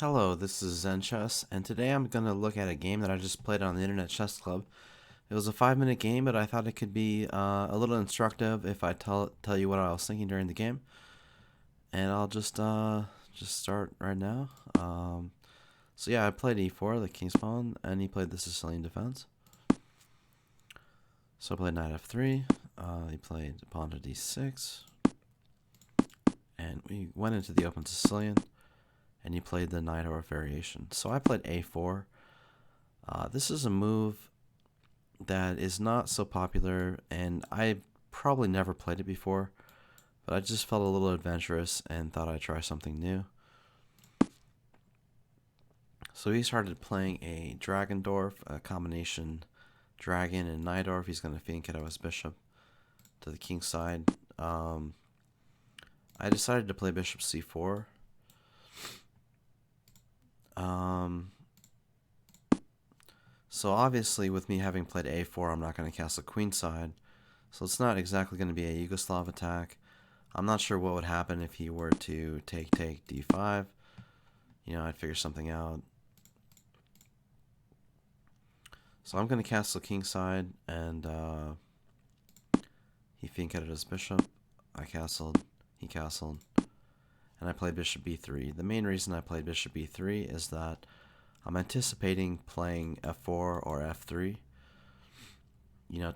Hello, this is Zenchess, and today I'm going to look at a game that I just played on the Internet Chess Club. It was a 5-minute game, but I thought it could be a little instructive if I tell you what I was thinking during the game. And I'll just start right now. So yeah, I played e4, the king's pawn, and he played the Sicilian defense. So I played knight f3. He played pawn to d6, and we went into the open Sicilian. And he played the knight or variation. So I played a4. This is a move that is not so popular, and I probably never played it before, but I just felt a little adventurous and thought I'd try something new. So he started playing a Dragendorf, a combination dragon and Najdorf. He's going to fink it out his bishop to the king side. I decided to play bishop c4. So obviously with me having played a4, I'm not going to castle queenside. So it's not exactly going to be a Yugoslav attack. I'm not sure what would happen if he were to take d5. I'd figure something out. So I'm going to castle kingside, and he finketed his bishop. I castled, he castled, and I played bishop b3. The main reason I played bishop b3 is that I'm anticipating playing f4 or f3,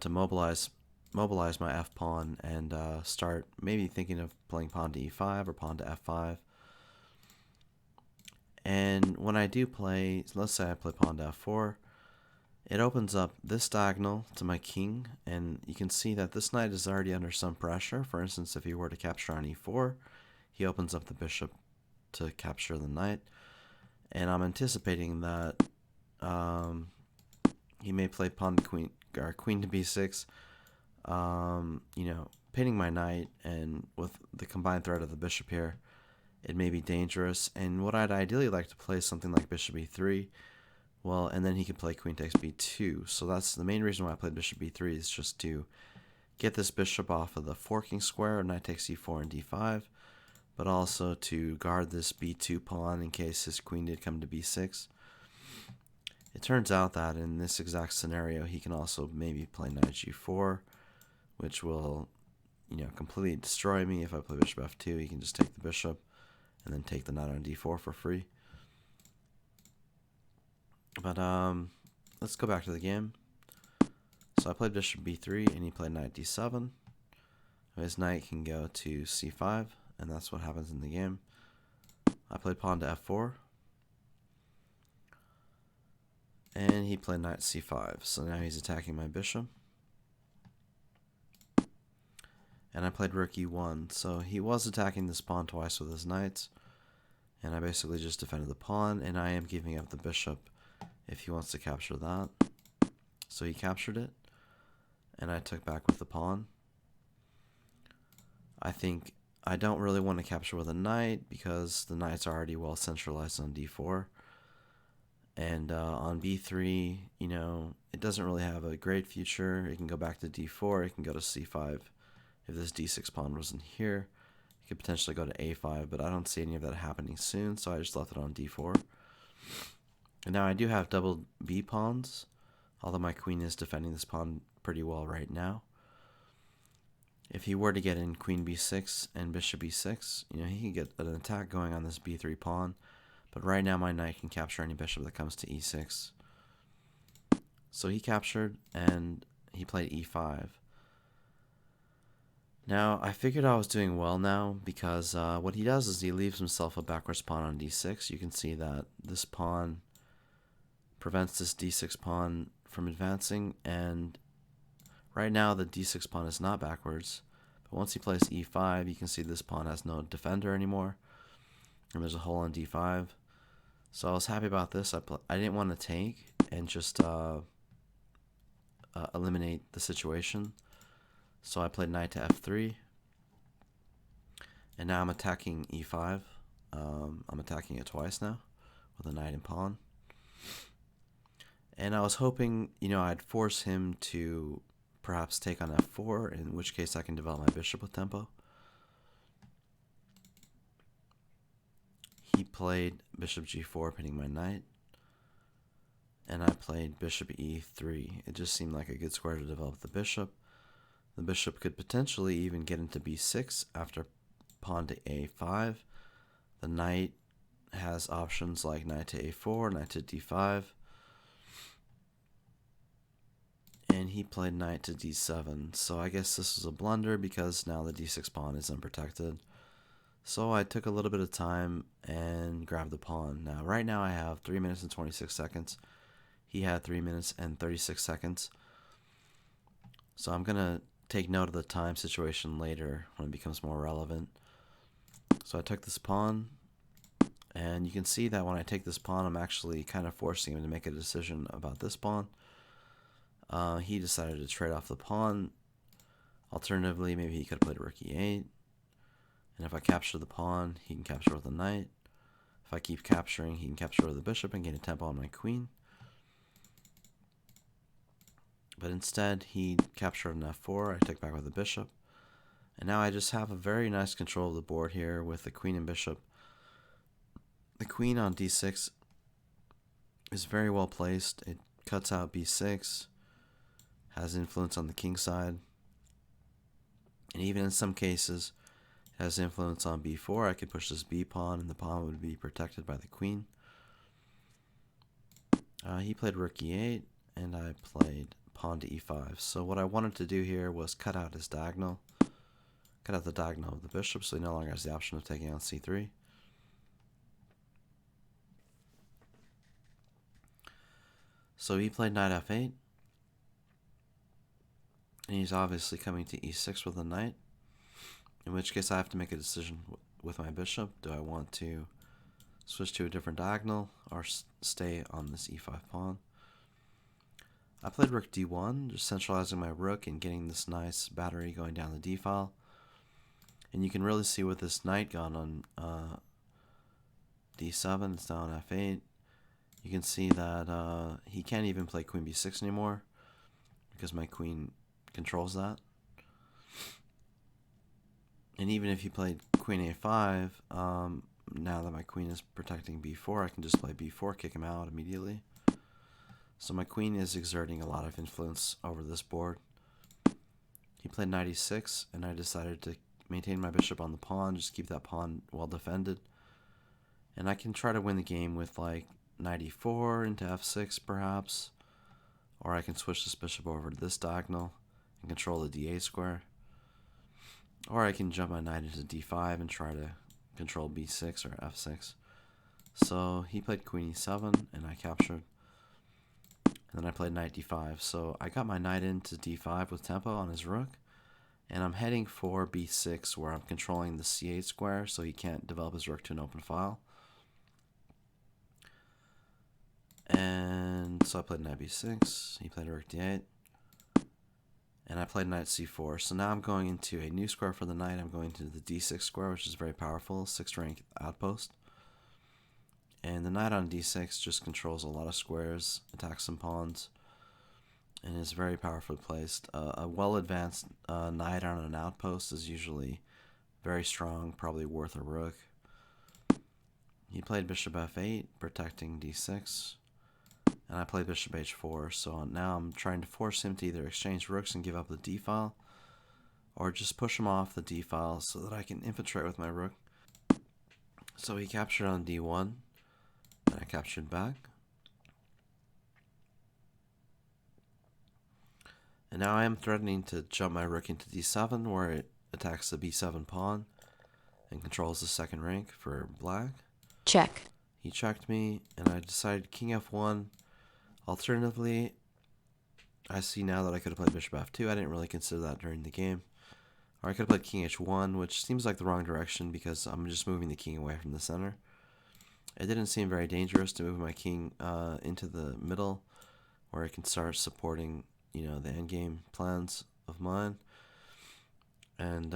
to mobilize my f pawn and start maybe thinking of playing pawn to e5 or pawn to f5. And when I do play, let's say I play pawn to f4, it opens up this diagonal to my king, and you can see that this knight is already under some pressure. For instance, if he were to capture on e4, he opens up the bishop to capture the knight. And I'm anticipating that he may play pawn to queen, or queen to b6, pinning my knight, and with the combined threat of the bishop here, it may be dangerous. And what I'd ideally like to play is something like bishop e3. Well, and then he can play queen takes b2. So that's the main reason why I played bishop b3, is just to get this bishop off of the forking square, knight takes e4 and d5, but also to guard this b2 pawn in case his queen did come to b6. It turns out that in this exact scenario, he can also maybe play knight g4, which will, completely destroy me. If I play bishop f2, he can just take the bishop and then take the knight on d4 for free. But let's go back to the game. So I played bishop b3, and he played knight d7. His knight can go to c5, and that's what happens in the game. I played pawn to f4, and he played knight c5. So now he's attacking my bishop. And I played rook e1. So he was attacking this pawn twice with his knights, and I basically just defended the pawn, and I am giving up the bishop if he wants to capture that. So he captured it, and I took back with the pawn. I think I don't really want to capture with a knight because the knight's already well centralized on d4. And on b3, it doesn't really have a great future. It can go back to d4, it can go to c5. If this d6 pawn wasn't here, it could potentially go to a5, but I don't see any of that happening soon, so I just left it on d4. And now I do have double b pawns, although my queen is defending this pawn pretty well right now. If he were to get in queen b6 and bishop b6, he can get an attack going on this b3 pawn, but right now my knight can capture any bishop that comes to e6. So he captured, and he played e5. Now, I figured I was doing well now, because what he does is he leaves himself a backwards pawn on d6. You can see that this pawn prevents this d6 pawn from advancing, and right now the d6 pawn is not backwards. But once he plays e5, you can see this pawn has no defender anymore, and there's a hole on d5. So I was happy about this. I didn't want to take and just eliminate the situation. So I played knight to f3, and now I'm attacking e5. I'm attacking it twice now with a knight and pawn. And I was hoping, I'd force him to perhaps take on f4, in which case I can develop my bishop with tempo. He played bishop g4, pinning my knight. And I played bishop e3. It just seemed like a good square to develop the bishop. The bishop could potentially even get into b6 after pawn to a5. The knight has options like knight to a4, knight to d5. And he played knight to d7. So I guess this was a blunder because now the d6 pawn is unprotected. So I took a little bit of time and grabbed the pawn. Now, right now I have 3 minutes and 26 seconds. He had 3 minutes and 36 seconds. So I'm going to take note of the time situation later when it becomes more relevant. So I took this pawn, and you can see that when I take this pawn, I'm actually kind of forcing him to make a decision about this pawn. He decided to trade off the pawn. Alternatively, maybe he could have played rook e8. And if I capture the pawn, he can capture with the knight. If I keep capturing, he can capture with the bishop and gain a tempo on my queen. But instead, he captured an f4. I took back with the bishop. And now I just have a very nice control of the board here with the queen and bishop. The queen on d6 is very well placed. It cuts out b6, has influence on the king side, and even in some cases has influence on b4. I could push this b pawn, and the pawn would be protected by the queen. He played rook e8, and I played pawn to e5. So what I wanted to do here was cut out his diagonal. Cut out the diagonal of the bishop so he no longer has the option of taking on c3. So he played knight f8. And he's obviously coming to e6 with a knight. In which case I have to make a decision with my bishop. Do I want to switch to a different diagonal or stay on this e5 pawn? I played rook d1, just centralizing my rook and getting this nice battery going down the d file. And you can really see with this knight gone on d7, it's now on f8. You can see that he can't even play queen b6 anymore because my queen controls that. And even if he played queen a5, now that my queen is protecting b4, I can just play b4, kick him out immediately. So my queen is exerting a lot of influence over this board. He played knight e6, and I decided to maintain my bishop on the pawn, just keep that pawn well defended. And I can try to win the game with like knight e4 into f6 perhaps, or I can switch this bishop over to this diagonal and control the d8 square, or I can jump my knight into d5 and try to control b6 or f6. So he played queen e7 and I captured, and then I played knight d5. So I got my knight into d5 with tempo on his rook, and I'm heading for b6 where I'm controlling the c8 square so he can't develop his rook to an open file. And so I played knight b6, he played rook d8, and I played knight c4. So now I'm going into a new square for the knight. I'm going to the d6 square, which is very powerful, 6th rank outpost. And the knight on d6 just controls a lot of squares, attacks some pawns, and is very powerfully placed. A well-advanced knight on an outpost is usually very strong, probably worth a rook. He played bishop f8, protecting d6, and I played bishop h4. So now I'm trying to force him to either exchange rooks and give up the d file, or just push him off the d file so that I can infiltrate with my rook. So he captured on d1, and I captured back. And now I am threatening to jump my rook into d7, where it attacks the b7 pawn and controls the 2nd rank for black. Check. He checked me, and I decided king f1. Alternatively, I see now that I could have played bishop f2. I didn't really consider that during the game. Or I could have played king h1, which seems like the wrong direction because I'm just moving the king away from the center. It didn't seem very dangerous to move my king into the middle, where I can start supporting, the endgame plans of mine. And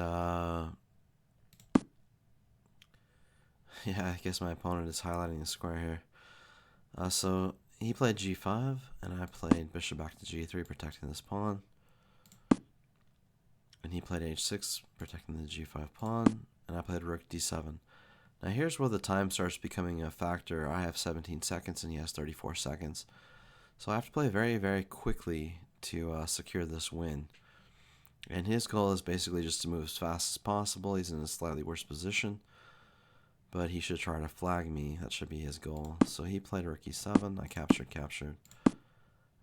yeah, I guess my opponent is highlighting the square here. So he played g5, and I played bishop back to g3, protecting this pawn. And he played h6, protecting the g5 pawn, and I played rook d7. Now here's where the time starts becoming a factor. I have 17 seconds and he has 34 seconds. So I have to play very, very quickly to secure this win. And his goal is basically just to move as fast as possible. He's in a slightly worse position, but he should try to flag me. That should be his goal. So he played rook e7. I captured.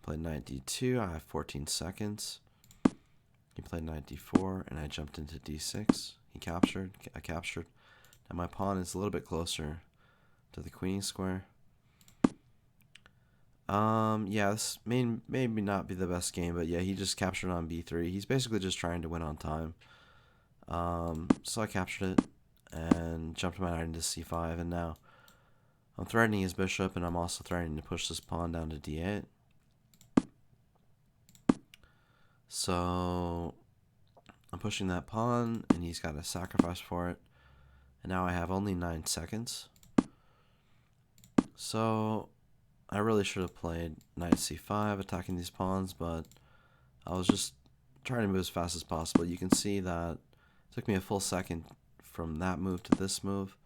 Played knight d2. I have 14 seconds. He played knight d4, and I jumped into d6. He captured. I captured. Now my pawn is a little bit closer to the queen square. Yeah, this may maybe not be the best game, but yeah, he just captured on b3. He's basically just trying to win on time. So I captured it and jumped my knight into c5, and now I'm threatening his bishop, and I'm also threatening to push this pawn down to d8. So I'm pushing that pawn, and he's got to sacrifice for it. And now I have only 9 seconds. So I really should have played knight c5, attacking these pawns, but I was just trying to move as fast as possible. You can see that it took me a full second from that move to this move.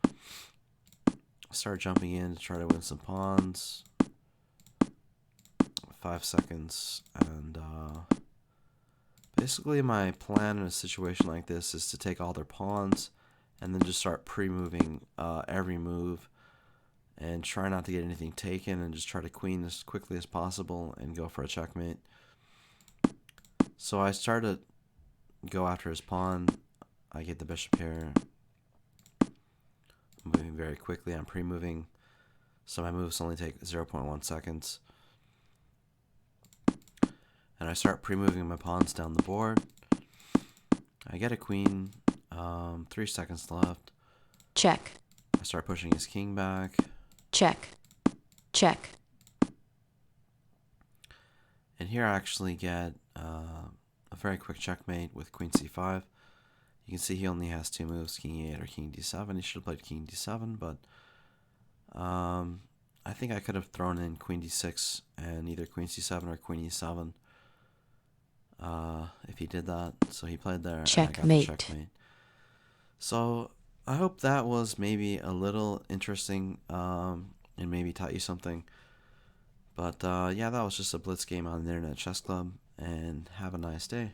I started jumping in to try to win some pawns. 5 seconds, and basically my plan in a situation like this is to take all their pawns and then just start pre-moving every move and try not to get anything taken and just try to queen as quickly as possible and go for a checkmate. So I start to go after his pawn. I get the bishop here. I'm moving very quickly. I'm pre-moving, so my moves only take 0.1 seconds. And I start pre-moving my pawns down the board. I get a queen. 3 seconds left. Check. I start pushing his king back. Check. Check. And here I actually get a very quick checkmate with queen c5. You can see he only has 2 moves, king e8 or king d7. He should have played king d7, but I think I could have thrown in queen d6 and either queen c7 or queen e7 if he did that. So he played there, Checkmate. and I got the checkmate. So I hope that was maybe a little interesting and maybe taught you something. But yeah, that was just a blitz game on the Internet Chess Club, and have a nice day.